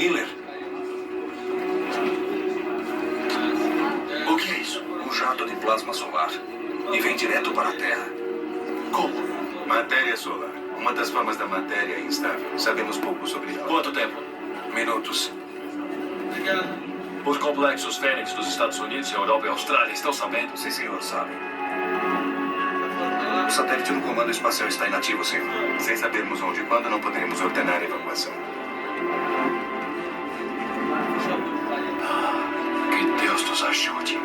Miller, O que é isso? um jato de plasma solar. E vem direto para a Terra. Como? Matéria solar. Uma das formas da matéria instável. Sabemos pouco sobre ela. Quanto tempo? Minutos. Os complexos Fênix dos Estados Unidos, Europa e Austrália estão sabendo? Sim, senhor, sabe. O satélite no comando espacial está inativo, senhor. Sem sabermos onde e quando, não poderemos ordenar a evacuação. Que Deus nos ajude.